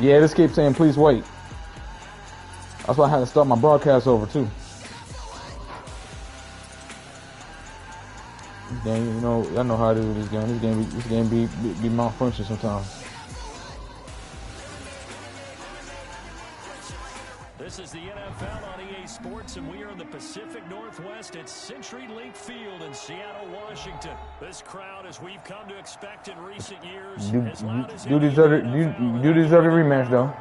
Yeah, this keeps saying please wait. That's why I had to start my broadcast over too. This game, you know, y'all know how to do with this game. This game be malfunction sometimes. This is the NFL on EA Sports, and we are in the Pacific Northwest at CenturyLink Field in Seattle, Washington. This crowd, as we've come to expect in recent years, as loud as do deserve a rematch, though.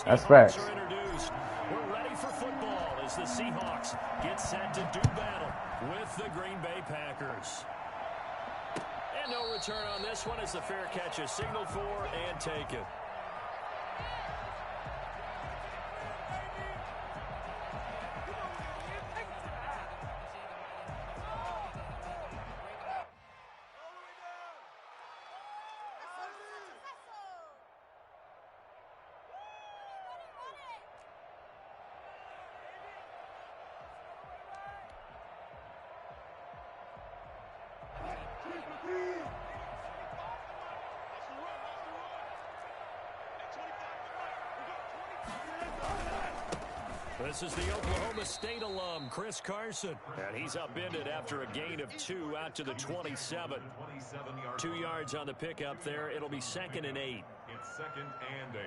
That's facts. We're ready for football as the Seahawks get set to do battle with the Green Bay Packers. And no return on this one as the fair catch is signaled for and taken. This is the Oklahoma State alum, Chris Carson. And he's upended after a gain of 2 out to the 27. 2 yards on the pickup there. It'll be 2nd and 8. It's 2nd and 8.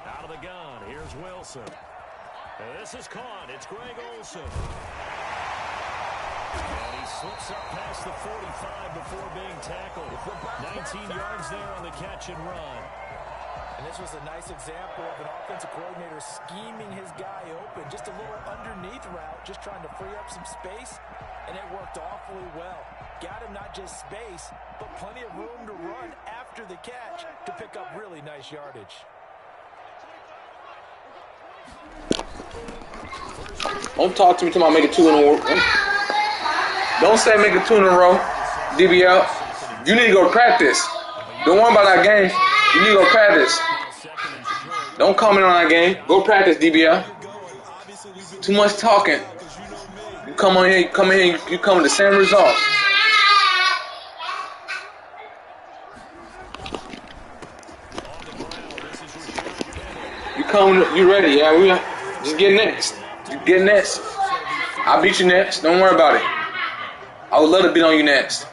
Out of the gun, here's Wilson. This is caught. It's Greg Olsen. And he slips up past the 45 before being tackled. 19 yards there on the catch and run. And this was a nice example of an offensive coordinator scheming his guy open. Just a little underneath route, just trying to free up some space, and it worked awfully well. Got him not just space, but plenty of room to run after the catch to pick up really nice yardage. Don't talk to me till I make it 2 in a row. Don't say make it 2 in a row, DBL. You need to go practice. Don't worry about that game. You need to go practice. Don't comment on that game. Go practice, DBL. Too much talking. You come on here, you come with the same results. You ready? Yeah, just get next. You get next. I'll beat you next. Don't worry about it. I would love to beat on you next.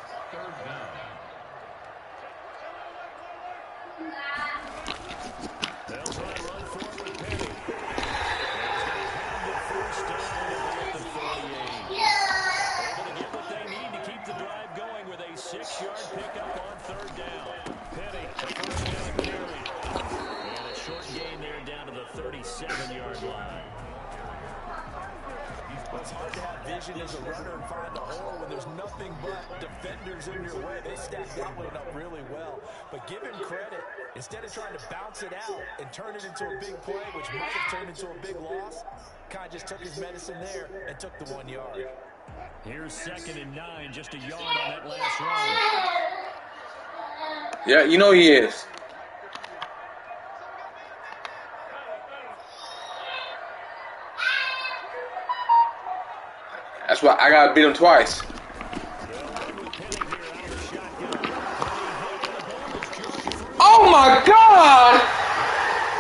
It's hard to have vision as a runner and find the hole when there's nothing but defenders in your way. They stacked that one up really well. But give him credit. Instead of trying to bounce it out and turn it into a big play, which might have turned into a big loss, kind of just took his medicine there and took the 1 yard. Here's 2nd and 9, just a yard on that last run. Yeah, you know he is. That's why I gotta beat him twice. Oh my God!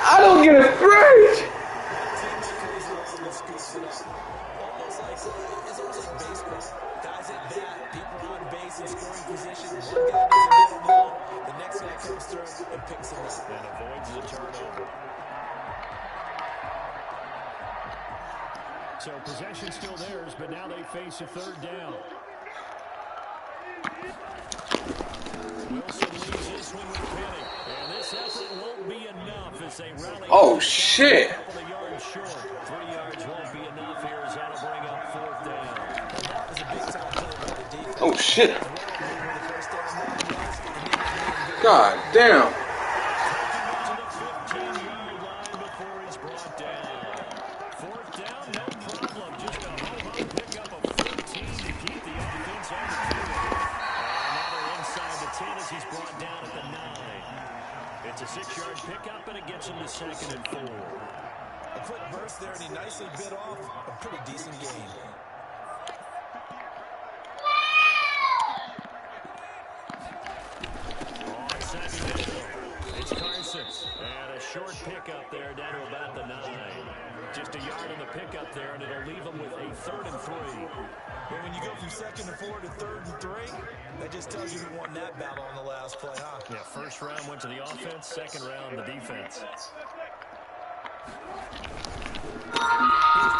I don't get a break. So possession still theirs, but now they face a 3rd down. Wilson leads this one with Penny. And this effort won't be enough as they rally. Oh, shit. A couple of yards short. 3 yards won't be enough here as that'll bring up 4th down. That was a big time play by the defense. Oh, shit. God damn. actually bit off a pretty decent game. On second down, it's Carson. And a short pickup there down to about the 9. Just a yard on the pickup there, and it'll leave them with a 3rd and 3. Well, when you go from 2nd and 4 to 3rd and 3, that just tells you who won that battle on the last play, huh? Yeah, first round went to the offense, second round the defense. Here's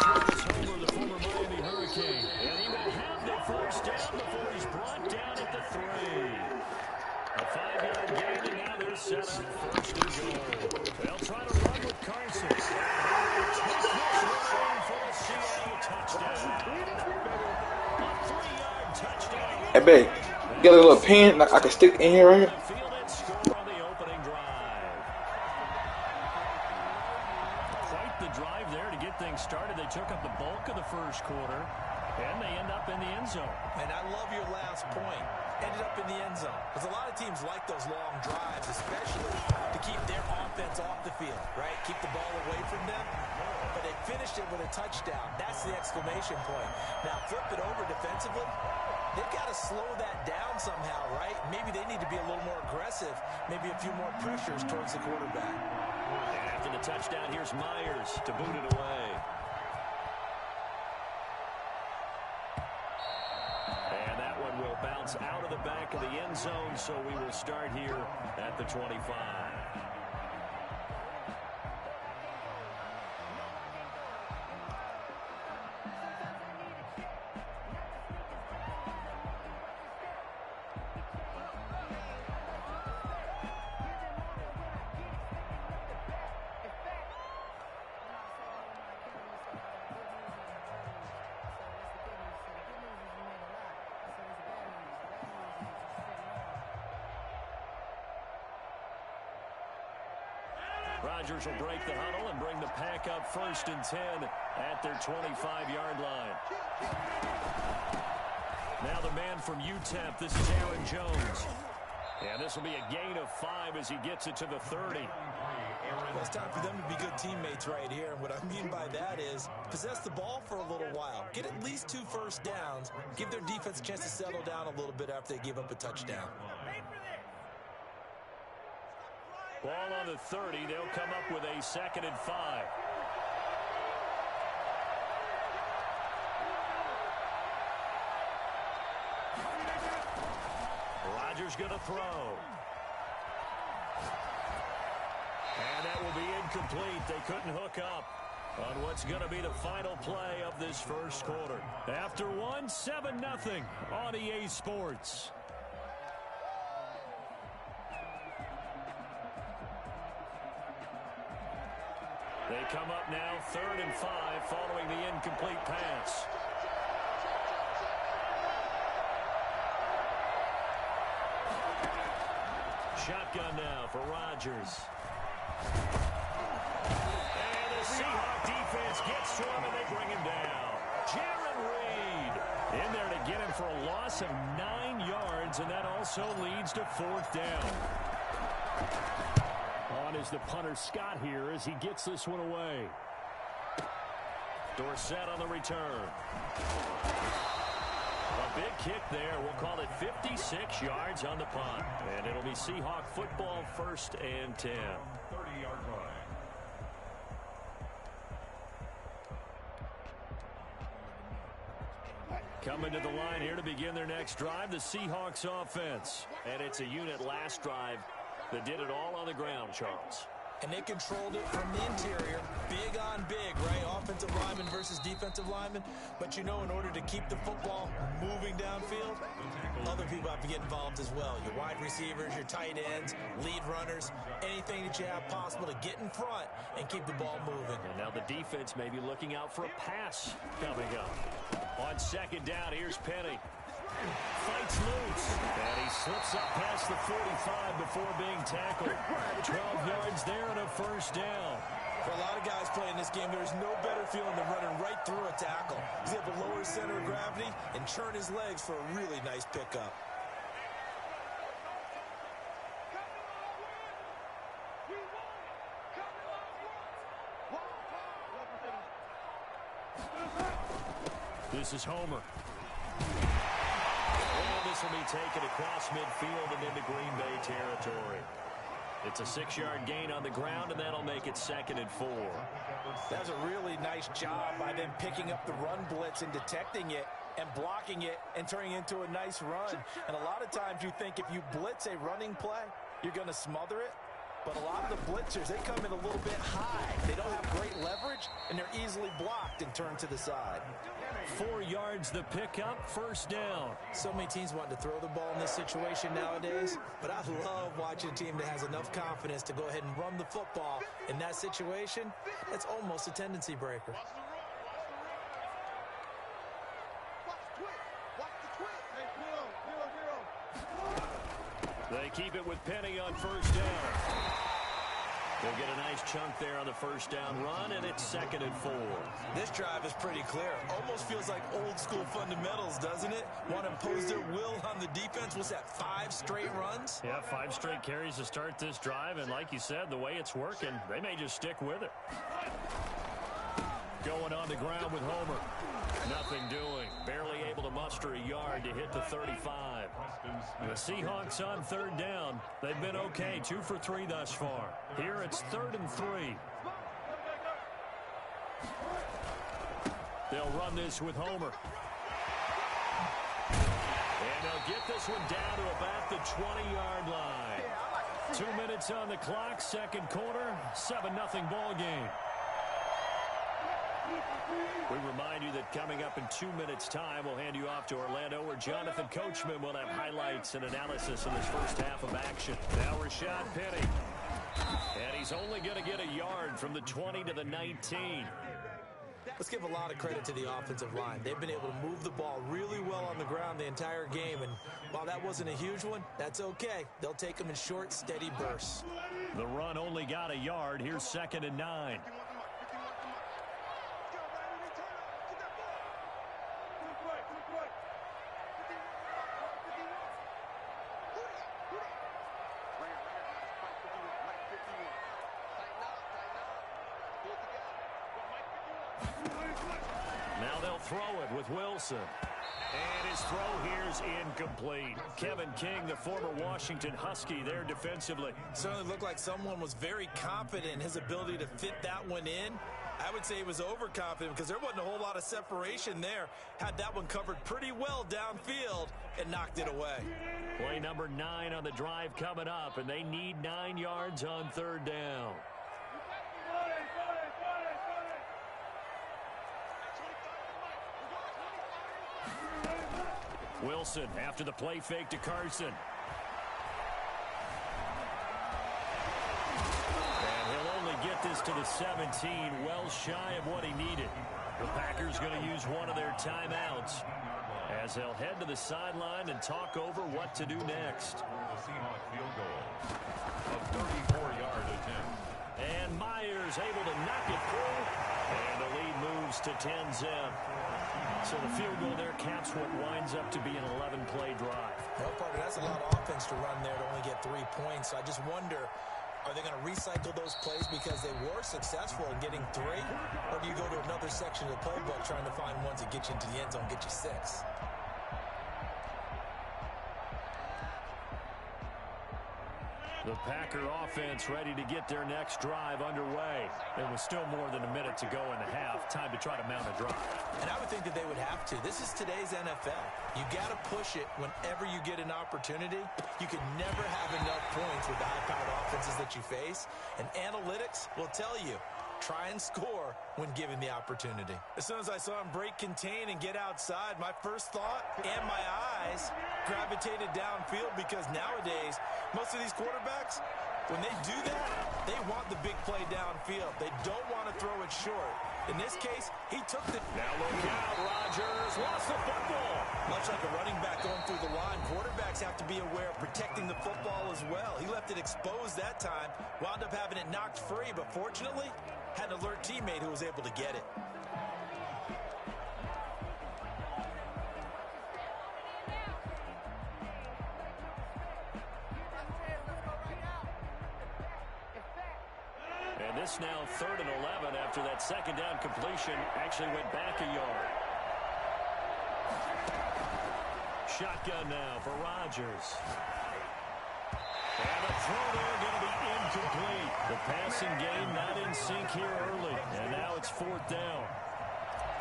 Travis Homer, the former Miami Hurricane. And he will have the first down before he's brought down at the 3. A 5-yard gain, and now they're set up 1st and goal. They'll try to run with Carson. Take this one for a Seattle touchdown. A 3-yard touchdown. Hey, babe, you got a little pen I can stick in here right here? Field and score on the opening drive. Quite the drive there to get things started. They took up the bulk of the first quarter, and they end up in the end zone. And I love your last point. Ended up in the end zone. Because a lot of teams like those long drives, especially to keep their offense off the field, right? Keep the ball away from them. But they finished it with a touchdown. That's the exclamation point. Now flip it over defensively. They've got to slow that down somehow, right? Maybe they need to be a little more aggressive. Maybe a few more pressures towards the quarterback. And after the touchdown, here's Myers to boot it away. And that one will bounce out of the back of the end zone, so we will start here at the 25. Rodgers will break the huddle and bring the pack up 1st and 10 at their 25-yard line. Now the man from UTEP, this is Aaron Jones. And this will be a gain of 5 as he gets it to the 30. Well, it's time for them to be good teammates right here. And what I mean by that is possess the ball for a little while. Get at least 2 first downs. Give their defense a chance to settle down a little bit after they give up a touchdown. Ball on the 30. They'll come up with a 2nd and 5. Rodgers going to throw. And that will be incomplete. They couldn't hook up on what's going to be the final play of this first quarter. After one, 7-0 on EA Sports. They come up now 3rd and 5 following the incomplete pass. Shotgun now for Rodgers. And the Seahawk defense gets to him and they bring him down. Jaron Reed in there to get him for a loss of 9 yards, and that also leads to 4th down. On is the punter Scott here as he gets this one away. Dorsett on the return. A big kick there. We'll call it 56 yards on the punt. And it'll be Seahawk football 1st and 10. 30-yard line. Coming to the line here to begin their next drive, the Seahawks offense. And it's a unit last drive that did it all on the ground, Charles. And they controlled it from the interior. Big on big, right? Offensive lineman versus defensive lineman. But you know, in order to keep the football moving downfield, other people have to get involved as well. Your wide receivers, your tight ends, lead runners, anything that you have possible to get in front and keep the ball moving. And now the defense may be looking out for a pass coming up. On 2nd down, here's Penny. Fights loose, and he slips up past the 45 before being tackled. 12 yards there and a 1st down. For a lot of guys playing this game, there's no better feeling than running right through a tackle. He's able to lower his center of gravity and churn his legs for a really nice pickup. This is Homer. And this will be taken across midfield and into Green Bay territory. It's a 6-yard gain on the ground, and that'll make it 2nd and 4. That's a really nice job by them picking up the run blitz and detecting it and blocking it and turning it into a nice run. And a lot of times you think if you blitz a running play, you're going to smother it. But a lot of the blitzers, they come in a little bit high. They don't have great leverage, and they're easily blocked and turned to the side. 4 yards the pickup, 1st down. So many teams want to throw the ball in this situation nowadays, but I love watching a team that has enough confidence to go ahead and run the football. In that situation, that's almost a tendency breaker. They keep it with Penny on 1st down. They'll get a nice chunk there on the 1st down run, and it's 2nd and 4. This drive is pretty clear. Almost feels like old school fundamentals, doesn't it? Want to impose their will on the defense. What's that, 5 straight runs? Yeah, 5 straight carries to start this drive, and like you said, the way it's working, they may just stick with it. Going on the ground with Homer. Nothing doing. Barely able to muster a yard to hit the 35. The Seahawks on 3rd down. They've been okay. 2 for 3 thus far. Here it's 3rd and 3. They'll run this with Homer. And they'll get this one down to about the 20-yard line. 2 minutes on the clock, 2nd quarter, 7-0 ball game. We remind you that coming up in 2 minutes' time, we'll hand you off to Orlando, where Jonathan Coachman will have highlights and analysis in this first half of action. Now Rashad Penny. And he's only going to get a yard from the 20 to the 19. Let's give a lot of credit to the offensive line. They've been able to move the ball really well on the ground the entire game. And while that wasn't a huge one, that's okay. They'll take them in short, steady bursts. The run only got a yard. Here's 2nd and 9. Now they'll throw it with Wilson. And his throw here's incomplete. Kevin King, the former Washington Husky, there defensively. Certainly looked like someone was very confident in his ability to fit that one in. I would say he was overconfident because there wasn't a whole lot of separation there. Had that one covered pretty well downfield and knocked it away. Play number 9 on the drive coming up, and they need 9 yards on 3rd down. Wilson after the play fake to Carson. And he'll only get this to the 17, well shy of what he needed. The Packers going to use one of their timeouts as they'll head to the sideline and talk over what to do next. Seahawks field goal of 34-yard attempt. And Myers able to knock it through. And the lead moves to 10-zip. So the field goal there caps what winds up to be an 11-play drive. Well, Parker, that's a lot of offense to run there to only get 3 points. So I just wonder, are they going to recycle those plays because they were successful in getting 3? Or do you go to another section of the playbook trying to find ones that get you into the end zone, get you 6? The Packer offense ready to get their next drive underway. There was still more than a minute to go in the half. Time to try to mount a drive. And I would think that they would have to. This is today's NFL. You got to push it whenever you get an opportunity. You can never have enough points with the high-powered offenses that you face. And analytics will tell you, try and score when given the opportunity. As soon as I saw him break contain and get outside, my first thought and my eyes gravitated downfield, because nowadays, most of these quarterbacks, when they do that, they want the big play downfield. They don't want to throw it short. In this case, he took the... Now look out, Rodgers lost the football. Much like a running back going through the line, quarterbacks have to be aware of protecting the football as well. He left it exposed that time, wound up having it knocked free, but fortunately, had an alert teammate who was able to get it. And this now 3rd and 11 after that 2nd down completion actually went back a yard. Shotgun now for Rodgers. And the throw there going to be incomplete. The passing game not in sync here early. And now it's 4th down.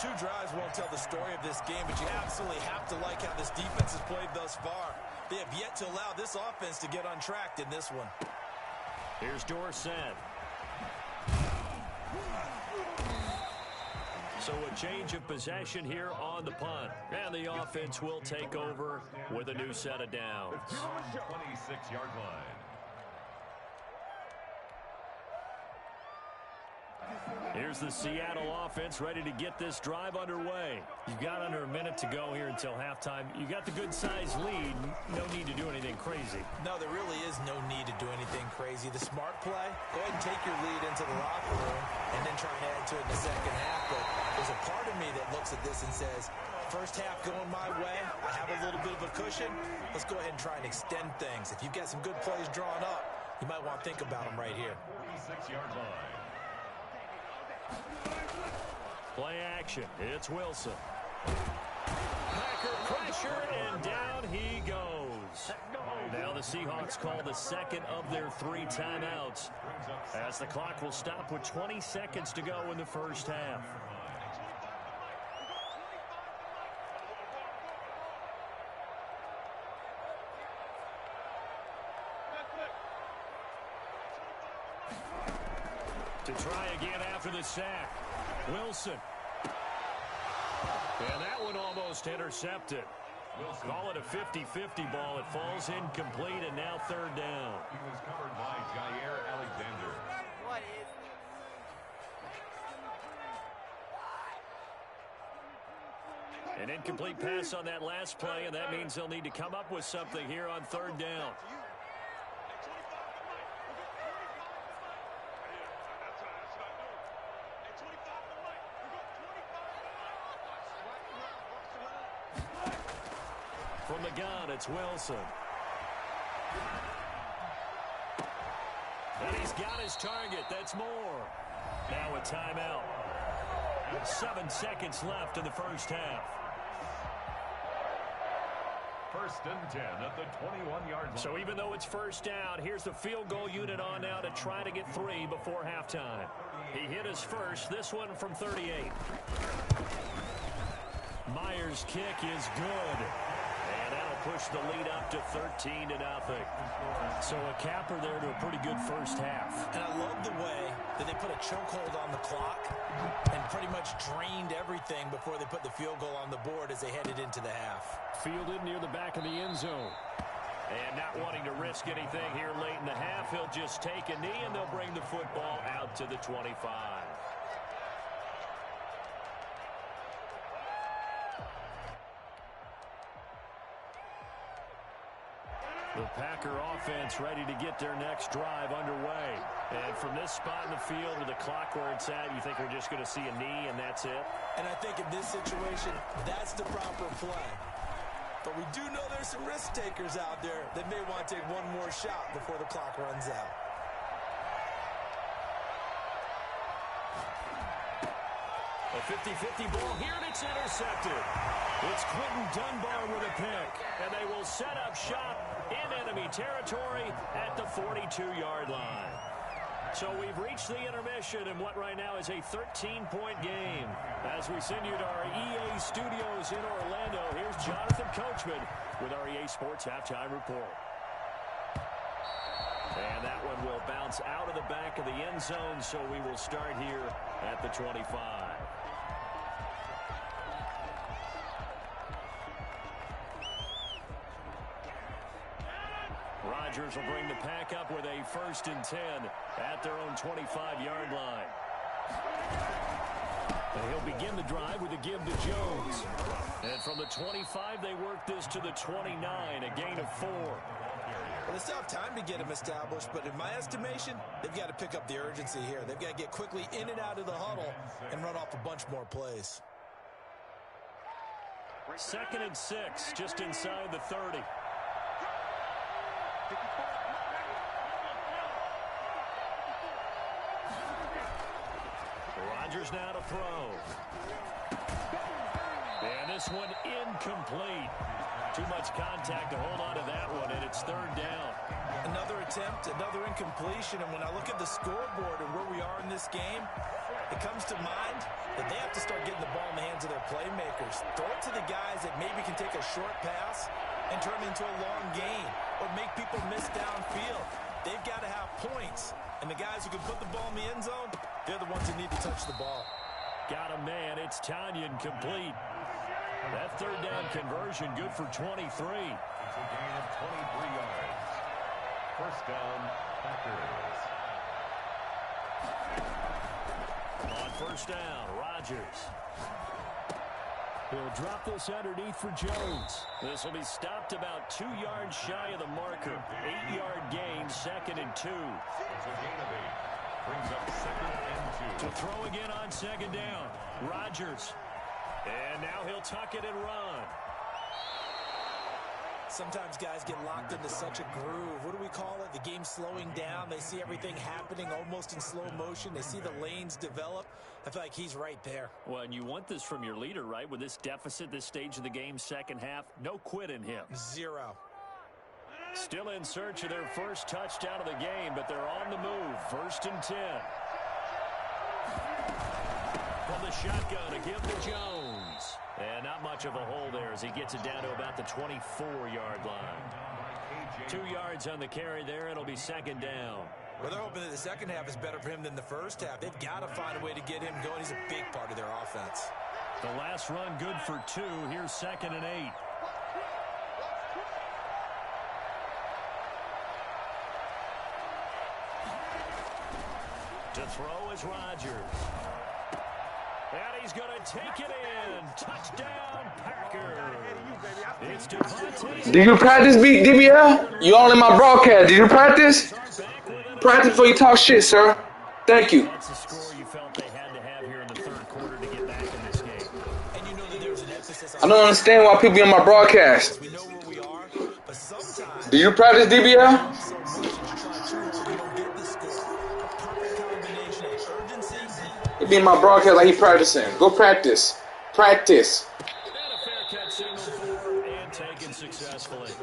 2 drives won't tell the story of this game, but you absolutely have to like how this defense has played thus far. They have yet to allow this offense to get untracked in this one. Here's Dorsett. So a change of possession here on the punt. And the offense will take over with a new set of downs. 26-yard line. Here's the Seattle offense ready to get this drive underway. You've got under a minute to go here until halftime. You got the good-sized lead. No need to do anything crazy. No, there really is no need to do anything crazy. The smart play, go ahead and take your lead into the locker room and then try and add to it in the second half. But there's a part of me that looks at this and says, first half going my way, I have a little bit of a cushion. Let's go ahead and try and extend things. If you've got some good plays drawn up, you might want to think about them right here. 26-yard line. Play action. It's Wilson. Packer pressure, and down he goes. Now the Seahawks call the second of their 3 timeouts, as the clock will stop with 20 seconds to go in the first half. To try again after the sack. Wilson. And that one almost intercepted. Call it a 50-50 ball. It falls incomplete, and now 3rd down. He was covered by Jair Alexander. An incomplete pass on that last play, and that means they'll need to come up with something here on 3rd down. From the gun, it's Wilson. And he's got his target. That's more. Now a timeout. 7 seconds left in the first half. 1st and 10 at the 21-yard line. So even though it's 1st down, here's the field goal unit on now to try to get 3 before halftime. He hit his first, this one from 38. Myers' kick is good. And that'll push the lead up to 13-0. So a capper there to a pretty good first half. And I love the way that they put a chokehold on the clock and pretty much drained everything before they put the field goal on the board as they headed into the half. Fielded near the back of the end zone. And not wanting to risk anything here late in the half, he'll just take a knee and they'll bring the football out to the 25. The Packer offense ready to get their next drive underway. And from this spot in the field with the clock where it's at, you think we're just going to see a knee and that's it? And I think in this situation, that's the proper play. But we do know there's some risk takers out there that may want to take one more shot before the clock runs out. A 50-50 ball here, and it's intercepted. It's Quentin Dunbar with a pick, and they will set up shop in enemy territory at the 42-yard line. So we've reached the intermission in what right now is a 13-point game. As we send you to our EA studios in Orlando, here's Jonathan Coachman with our EA Sports Halftime Report. And that one will bounce out of the back of the end zone, so we will start here at the 25. Rodgers will bring the pack up with a 1st and 10 at their own 25-yard line. And he'll begin the drive with a give to Jones. And from the 25, they work this to the 29, a gain of 4. Well, they still have time to get him established, but in my estimation, they've got to pick up the urgency here. They've got to get quickly in and out of the huddle and run off a bunch more plays. 2nd and 6, just inside the 30. Rodgers now to throw. And this one incomplete. Too much contact to hold on to that one, and it's third down. Another attempt, another incompletion, and when I look at the scoreboard and where we are in this game, it comes to mind that they have to start getting the ball in the hands of their playmakers. Throw it to the guys that maybe can take a short pass and turn it into a long gain or make people miss downfield. They've got to have points, and the guys who can put the ball in the end zone, they're the ones that need to touch the ball. Got a man. It's Tanyan complete. That third down conversion good for 23. It's a gain of 23 yards. First down, Packers. On first down, Rodgers. He'll drop this underneath for Jones. This will be stopped about 2 yards shy of the marker. 8-yard gain, 2nd and 2. It's a gain of 8. Brings up 2nd and 2. To throw again on 2nd down, Rodgers. And now he'll tuck it and run. Sometimes guys get locked into such a groove. What do we call it? The game's slowing down. They see everything happening almost in slow motion. They see the lanes develop. I feel like he's right there. Well, and you want this from your leader, right? With this deficit, this stage of the game, second half, no quit in him. 0. Still in search of their first touchdown of the game, but they're on the move. 1st and 10. From the shotgun to give to Jones. And not much of a hole there as he gets it down to about the 24-yard line. 2 yards on the carry there. It'll be 2nd down. Well, they're hoping that the second half is better for him than the first half. They've got to find a way to get him going. He's a big part of their offense. The last run good for 2. Here's 2nd and 8. To throw is Rodgers. And he's going to take it in. Touchdown, Packers. It's Devontae. Did you practice, DBL? You all in my broadcast. Did you practice? Practice before you talk shit, sir. Thank you. That's the score you felt they had to have here in the third quarter to get back in this game. And you know that there's an emphasis on I don't understand why people be on my broadcast. we know where we are, but sometimes Did you practice, DBL? so much and you try too hard, you don't get the score. A perfect combination of urgency. He be in my broadcast like he practicing. Go practice. Practice. And a fair catch signal for and taken successfully. The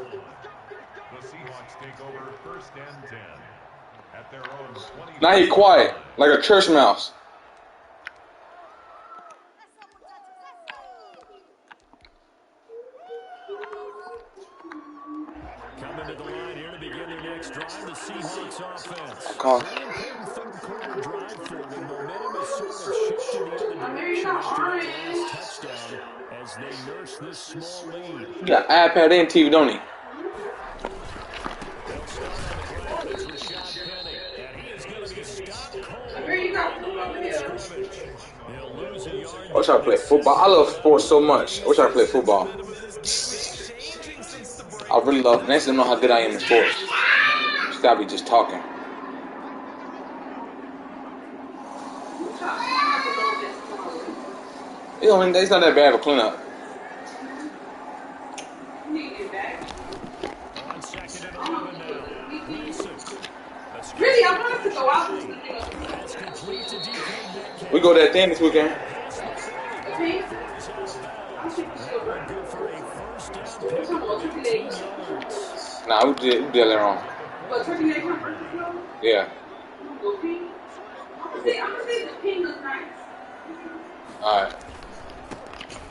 Seahawks take over 1st and 10 at their own 20. Now he quiet, like a church mouse. Coming to the line here to begin their next drive, the Seahawks offense. Call. Third quarter drive for them. Momentum has sort of shifted the other direction after that last touchdown as they nurse this small lead. He got iPad and TV, don't he? They'll start on the ground. It's Rashad Penny, and he is going to be stopped cold. They'll lose a yard. I wish I play football. I love sports so much. I wish I play football. I really love. Next to know how good I am in sports. Just gotta be just talking. It's not that bad of a cleanup. On 2nd and 11 now. Wilson. Really, I wanted to go out. That's complete to DK Metcalf. We go to that thing this weekend. Good for a first down pick of 18 yards. Nah, we did that wrong. Yeah. I'm gonna say the pink looks nice. Alright.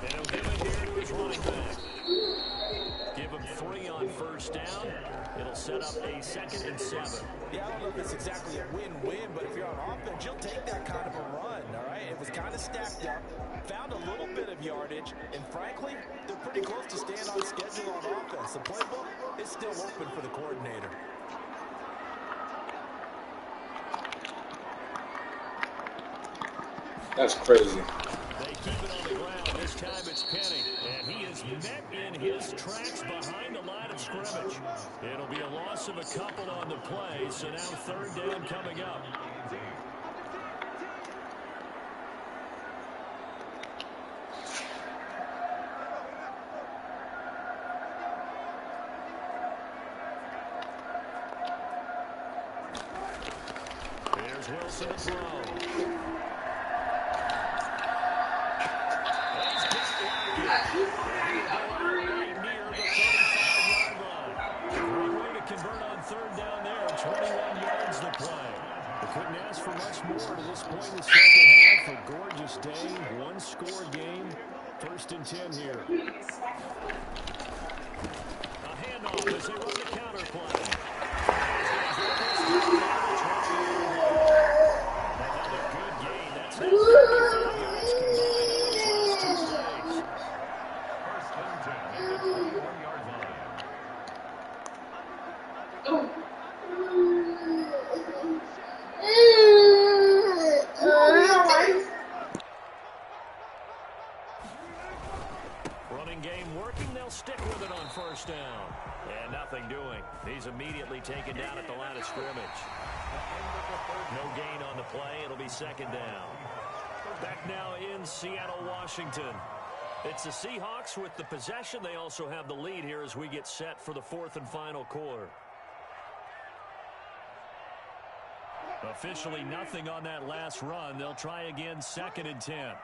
And he'll give it here to his running back. Give him 3 on first down. It'll set up a 2nd and 7. Yeah, I don't know if it's exactly a win-win, but if you're on offense, you'll take that kind of a run, all right? It was kind of stacked up, found a little bit of yardage, and frankly, they're pretty close to staying on schedule on offense. The playbook is still open for the coordinator. That's crazy. They keep it on the ground. This time it's Penny. And he is met in his tracks behind the line of scrimmage. It'll be a loss of a couple on the play, so now third down coming up. Here's Wilson to throw. Near the 35-yard line. Great way to convert on third down there. 21 yards to play. They couldn't ask for much more to this point in the second half. A gorgeous day, one-score game. 1st and 10 here. A handoff as they run the counter play. Another good gain. That's now 35 yards combined on those last 2 plays. 1st and 10 at the 21-yard line. Running game working. They'll stick with it on 1st down. And nothing doing. He's immediately taken down at the line of scrimmage. No gain on the play. It'll be 2nd down. Back now in Seattle, Washington. It's the Seahawks with the possession. They also have the lead here as we get set for the 4th and final quarter. Officially nothing on that last run. They'll try again 2nd and 10.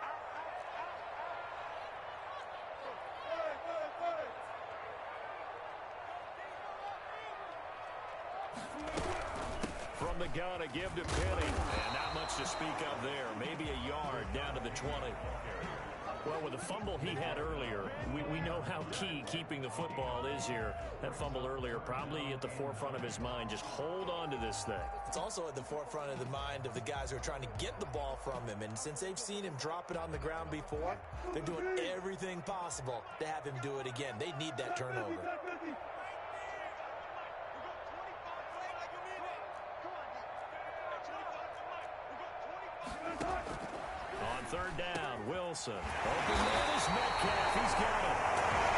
From the gun, a give to Penny. And not much to speak of there. Maybe a yard down to the 20. Well, with the fumble he had earlier, we know how key keeping the football is here. That fumble earlier probably at the forefront of his mind. Just hold on to this thing. It's also at the forefront of the mind of the guys who are trying to get the ball from him. And since they've seen him drop it on the ground before, they're doing everything possible to have him do it again. They need that turnover. On 3rd down, Wilson. Open man is Metcalf. He's got it.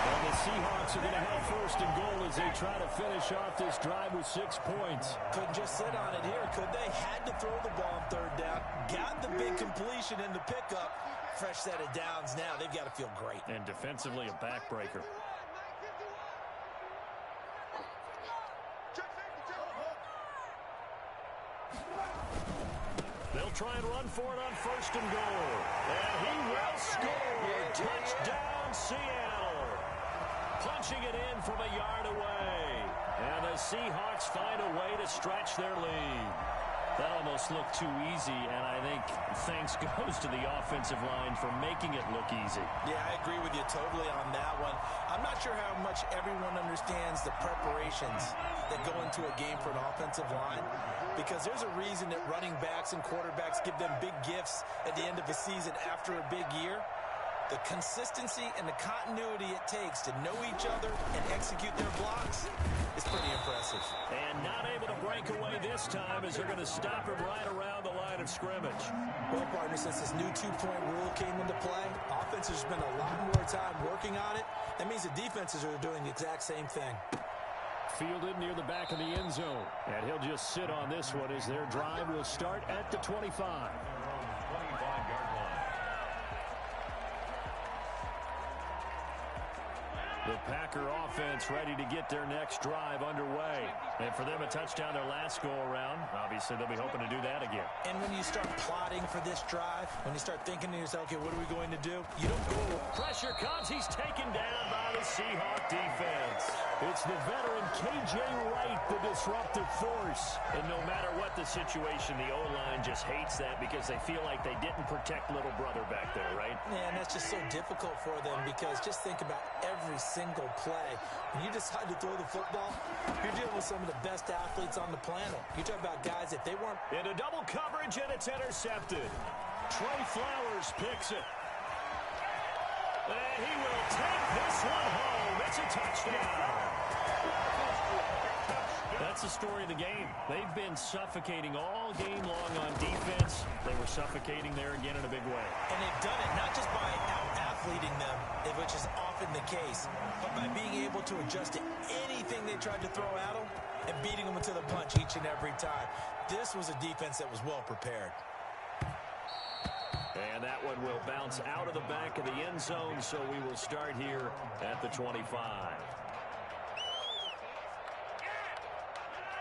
And the Seahawks are going to have 1st and goal as they try to finish off this drive with 6 points. Couldn't just sit on it here, could they? Had to throw the ball on 3rd down. Got the big completion in the pickup. Fresh set of downs now. They've got to feel great. And defensively, a backbreaker. They'll try and run for it on 1st and goal. And he will score. Touchdown, Seattle. Punching it in from a yard away. And the Seahawks find a way to stretch their lead. That almost looked too easy, and I think thanks goes to the offensive line for making it look easy. Yeah, I agree with you totally on that one. I'm not sure how much everyone understands the preparations that go into a game for an offensive line, because there's a reason that running backs and quarterbacks give them big gifts at the end of a season after a big year. The consistency and the continuity it takes to know each other and execute their blocks is pretty impressive. And not able to break away this time as they're going to stop him right around the line of scrimmage. Well, partner, since this new two-point rule came into play, offenses spend a lot more time working on it. That means the defenses are doing the exact same thing. Fielded near the back of the end zone. And he'll just sit on this one as their drive will start at the 25. 25-yard line. The Packer offense ready to get their next drive underway. And for them, a touchdown their last go-around. Obviously, they'll be hoping to do that again. And when you start plotting for this drive, when you start thinking to yourself, okay, what are we going to do? You don't go. Pressure comes. He's taken down by the Seahawk defense. It's the veteran K.J. Wright, the disruptive force. And no matter what the situation, the O-line just hates that because they feel like they didn't protect little brother back there, right? Man, that's just so difficult for them because just think about every single play. When you decide to throw the football, you're dealing with some of the best athletes on the planet. You talk about guys, if they weren't... Into double coverage, and it's intercepted. Trey Flowers picks it. And he will take this one home. It's a touchdown. That's the story of the game. They've been suffocating all game long on defense. They were suffocating there again in a big way. And they've done it not just by out-athleting them, which is often the case, but by being able to adjust to anything they tried to throw at them and beating them into the punch each and every time. This was a defense that was well prepared. And that one will bounce out of the back of the end zone, so we will start here at the 25.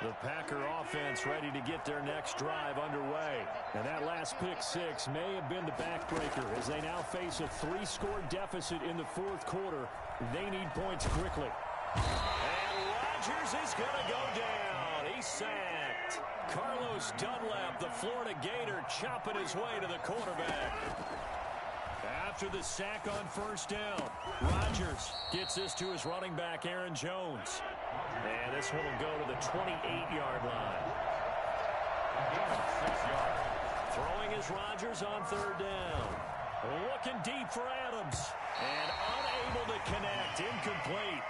The Packer offense ready to get their next drive underway. And that last pick six may have been the backbreaker as they now face a 3-score deficit in the fourth quarter. They need points quickly. And Rodgers is going to go down. He's sacked. Carlos Dunlap, the Florida Gator, chopping his way to the quarterback. After the sack on first down, Rodgers gets this to his running back, Aaron Jones. And this one will go to the 28-yard line. Throwing is Rodgers on third down. Looking deep for Adams. And unable to connect. Incomplete.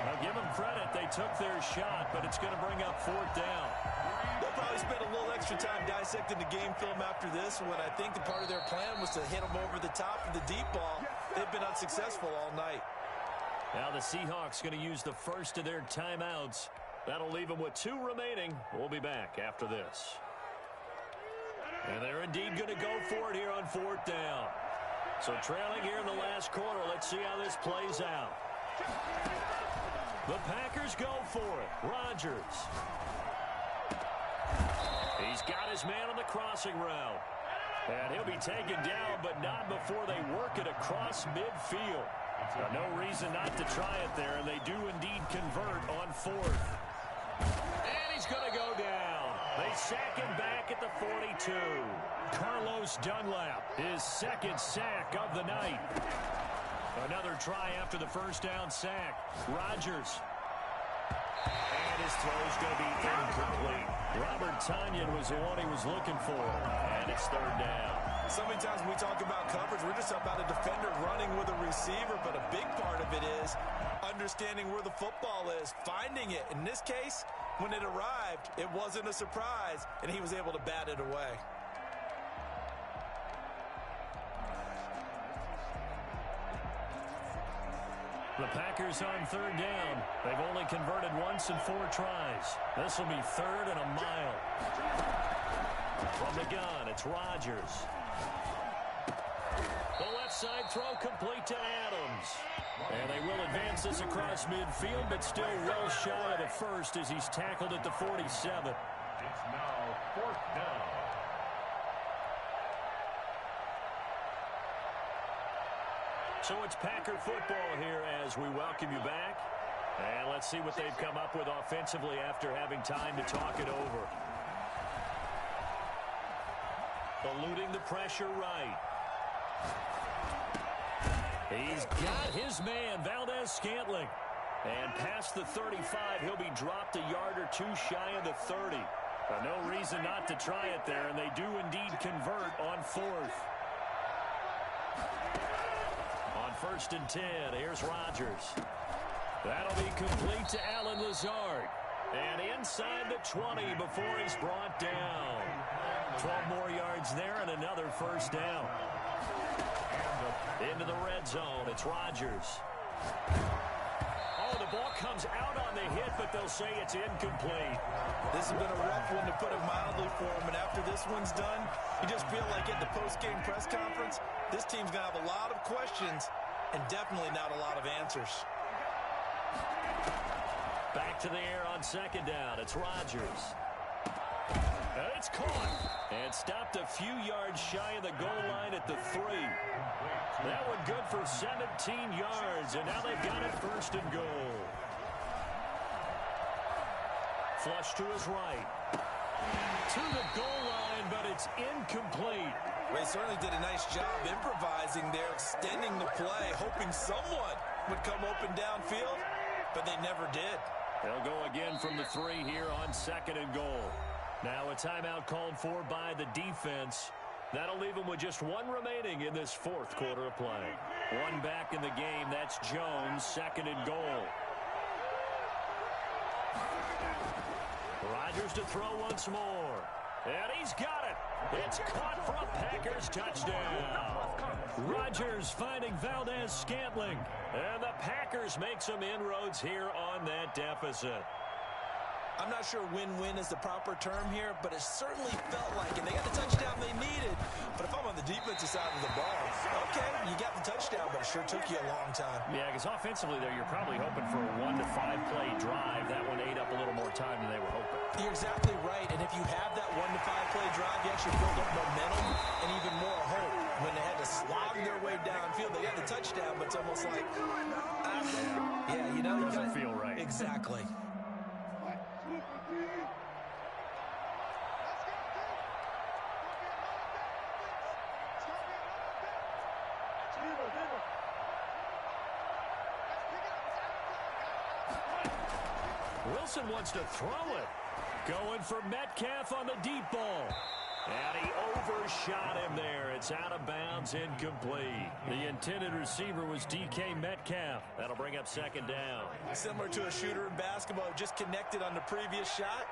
Now give them credit. They took their shot, but it's going to bring up fourth down. They'll probably spend a little extra time dissecting the game film after this one. I think the part of their plan was to hit them over the top of the deep ball. They've been unsuccessful all night. Now the Seahawks going to use the first of their timeouts. That'll leave them with 2 remaining. We'll be back after this. And they're indeed going to go for it here on fourth down. So trailing here in the last quarter, let's see how this plays out. The Packers go for it. Rodgers. He's got his man on the crossing route. And he'll be taken down, but not before they work it across midfield. No reason not to try it there, and they do indeed convert on fourth. And he's going to go down. They sack him back at the 42. Carlos Dunlap, his second sack of the night. Another try after the first down sack. Rodgers. And his throw's going to be incomplete. Robert Tonyan was the one he was looking for. And it's third down. So many times when we talk about coverage, we're just talking about a defender running with a receiver, but a big part of it is understanding where the football is, finding it. In this case, when it arrived, it wasn't a surprise, and he was able to bat it away. The Packers on third down. They've only converted once in 4 tries. This will be third and a mile. From the gun, it's Rodgers. The left side throw complete to Adams. And they will advance this across midfield, but still well shy of the first as he's tackled at the 47. It's now fourth down. So it's Packer football here as we welcome you back. And let's see what they've come up with offensively after having time to talk it over. Eluding the pressure right. He's got his man, Valdez-Scantling. And past the 35, he'll be dropped a yard or 2 shy of the 30. But no reason not to try it there, and they do indeed convert on fourth. On first and 10, here's Rodgers. That'll be complete to Allen Lazard. And inside the 20 before he's brought down. 12 more yards there and another first down. Into the red zone, it's Rodgers. Oh, the ball comes out on the hit, but they'll say it's incomplete. This has been a rough one, to put it mildly, for him. And after this one's done, you just feel like at the post-game press conference, this team's going to have a lot of questions and definitely not a lot of answers. Back to the air on second down. It's Rodgers. And it's caught. And stopped a few yards shy of the goal line at the 3. That one good for 17 yards. And now they've got it first and goal. Flush to his right. To the goal line, but it's incomplete. They certainly did a nice job improvising there, extending the play, hoping someone would come open downfield, but they never did. They'll go again from the 3 here on second and goal. Now a timeout called for by the defense. That'll leave them with just 1 remaining in this fourth quarter of play. 1 back in the game. That's Jones, second and goal. Rodgers to throw once more. And he's got it. It's caught for a Packers touchdown. Rodgers finding Valdez-Scantling. And the Packers make some inroads here on that deficit. I'm not sure win-win is the proper term here, but it certainly felt like it. They got the touchdown they needed. But if I'm on the defensive side of the ball, okay, you got the touchdown, but it sure took you a long time. Yeah, because offensively there, you're probably hoping for a 1 to 5 play drive. That one ate up a little more time than they were hoping. You're exactly right, and if you have that 1 to 5 play drive, you actually build up momentum and even more hope. When they had to slog their way downfield, they got the touchdown, but it's almost like, yeah, you know, doesn't feel right. Exactly. Wilson wants to throw it. Going for Metcalf on the deep ball. And he overshot him there. It's out of bounds, incomplete. The intended receiver was DK Metcalf. That'll bring up second down. Similar to a shooter in basketball who just connected on the previous shot.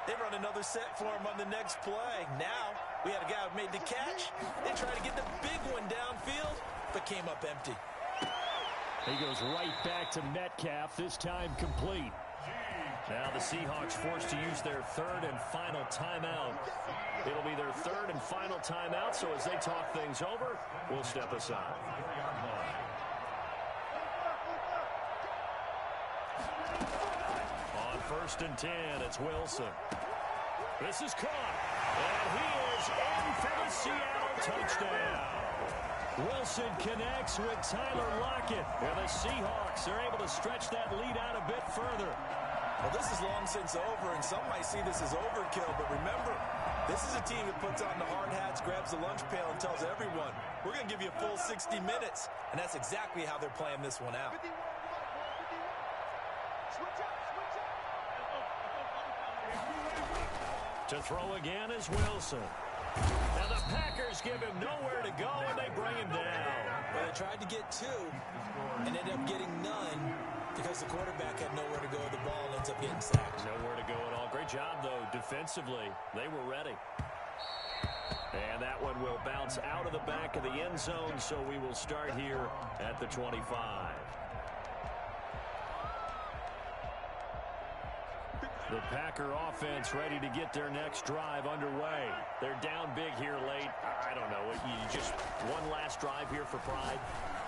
They run another set for him on the next play. Now, we had a guy who made the catch. They tried to get the big one downfield, but came up empty. He goes right back to Metcalf, this time complete. Now the Seahawks forced to use their third and final timeout. It'll be their third and final timeout, so as they talk things over, we'll step aside. On 1st and 10, it's Wilson. This is caught, and he is in for the Seattle touchdown. Wilson connects with Tyler Lockett, and the Seahawks are able to stretch that lead out a bit further. Well, this is long since over, and some might see this as overkill, but remember, this is a team that puts on the hard hats, grabs the lunch pail, and tells everyone, we're going to give you a full 60 minutes, and that's exactly how they're playing this one out. To throw again is Wilson. And the Packers give him nowhere to go, and they bring him down. Well, they tried to get 2 and ended up getting none because the quarterback had nowhere to go with the ball and ends up getting sacked. Nowhere to go at all. Great job, though, defensively. They were ready. And that one will bounce out of the back of the end zone, so we will start here at the 25. The Packer offense ready to get their next drive underway. They're down big here late. I don't know. You just one last drive here for pride?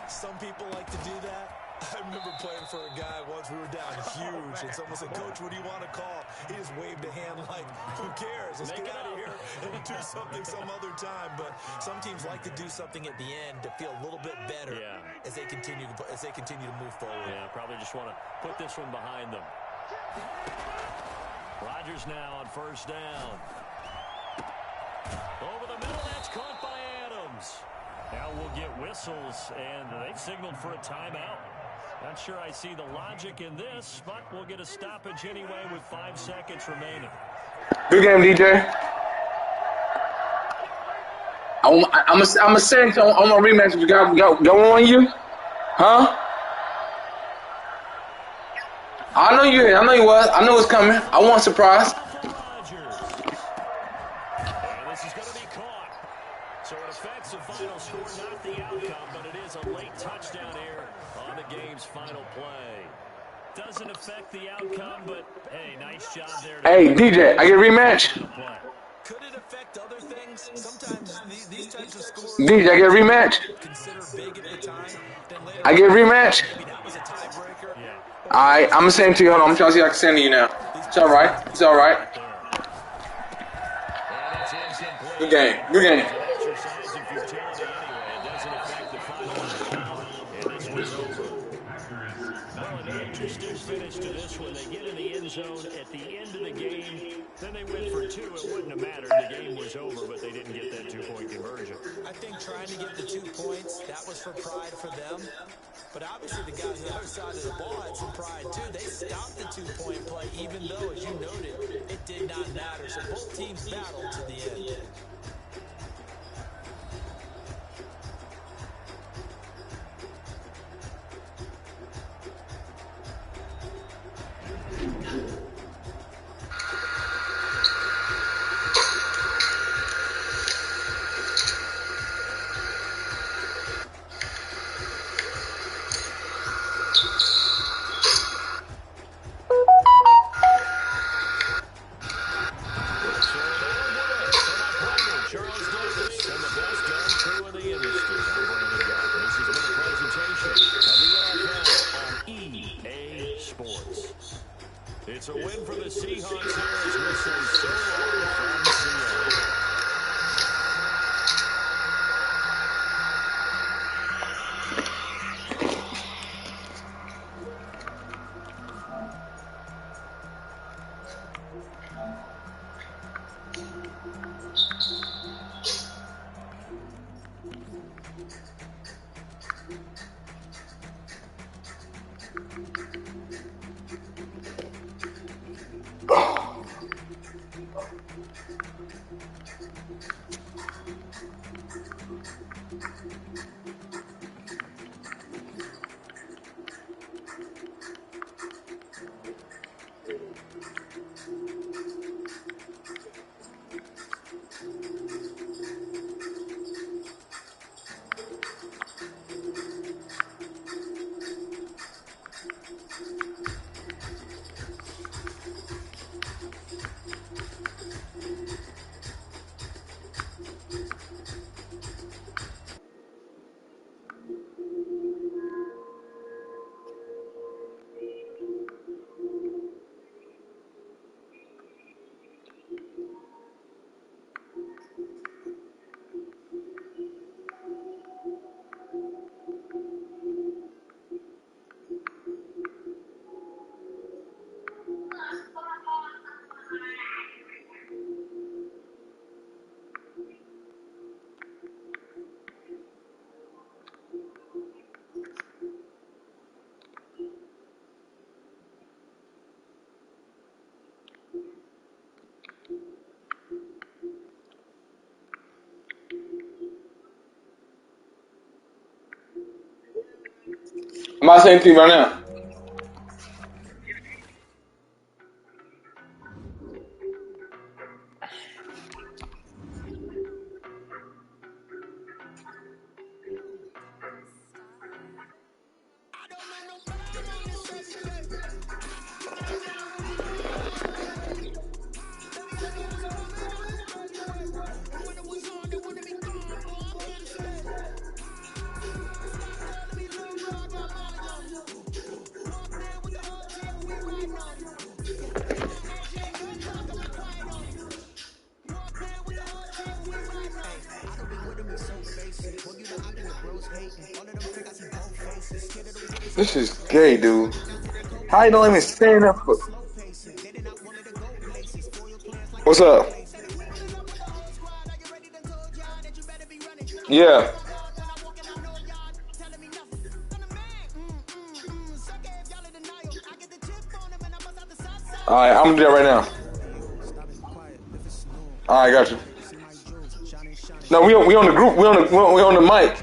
Some people like to do that. I remember playing for a guy once. We were down huge, and someone said, Coach, what do you want to call? He just waved a hand like, who cares? Let's get out of here and do something some other time. But some teams like to do something at the end to feel a little bit better as they continue to move forward. Yeah, probably just want to put this one behind them. Rodgers now on 1st down. Over the middle, that's caught by Adams. Now we'll get whistles, and they've signaled for a timeout. Not sure I see the logic in this, but we'll get a stoppage anyway with 5 seconds remaining. Good game, DJ. I'm a send on my rematch. If you got go on you, huh? I know you. I know you was. I know it's coming. I want surprise. This is going to be caught. So it affects the final score, not the outcome, but it is a late touchdown here on the game's final play. Doesn't affect the outcome, but hey, nice job there. Hey, DJ, I get a rematch. Could it affect other things? Sometimes these types of scores. DJ, I get a rematch. Consider big at the time. Then later I get a rematch. maybe that was a tiebreaker. Yeah. Alright, I'm gonna send it to you. Hold on, I'm trying to see if I can send it to you now. It's alright. It's alright. Good game. Good game. Finish to this one. They get in the end zone at the end of the game. Then they went for 2. It wouldn't have mattered. The game was over, but they didn't get that 2-point conversion. I think trying to get the 2 points, that was for pride for them. But obviously the guys on the other side of the ball had some pride too. They stopped the 2-point play, even though, as you noted, it did not matter. So both teams battled to the end. It's a win for the Seahawks here as we say so long from Seattle. I'm not saying to you right now. This is gay, dude. How you don't even stand up for? What's up? Yeah. All right, I'm gonna do that right now. All right, got you. No, we on the group. We on the mic.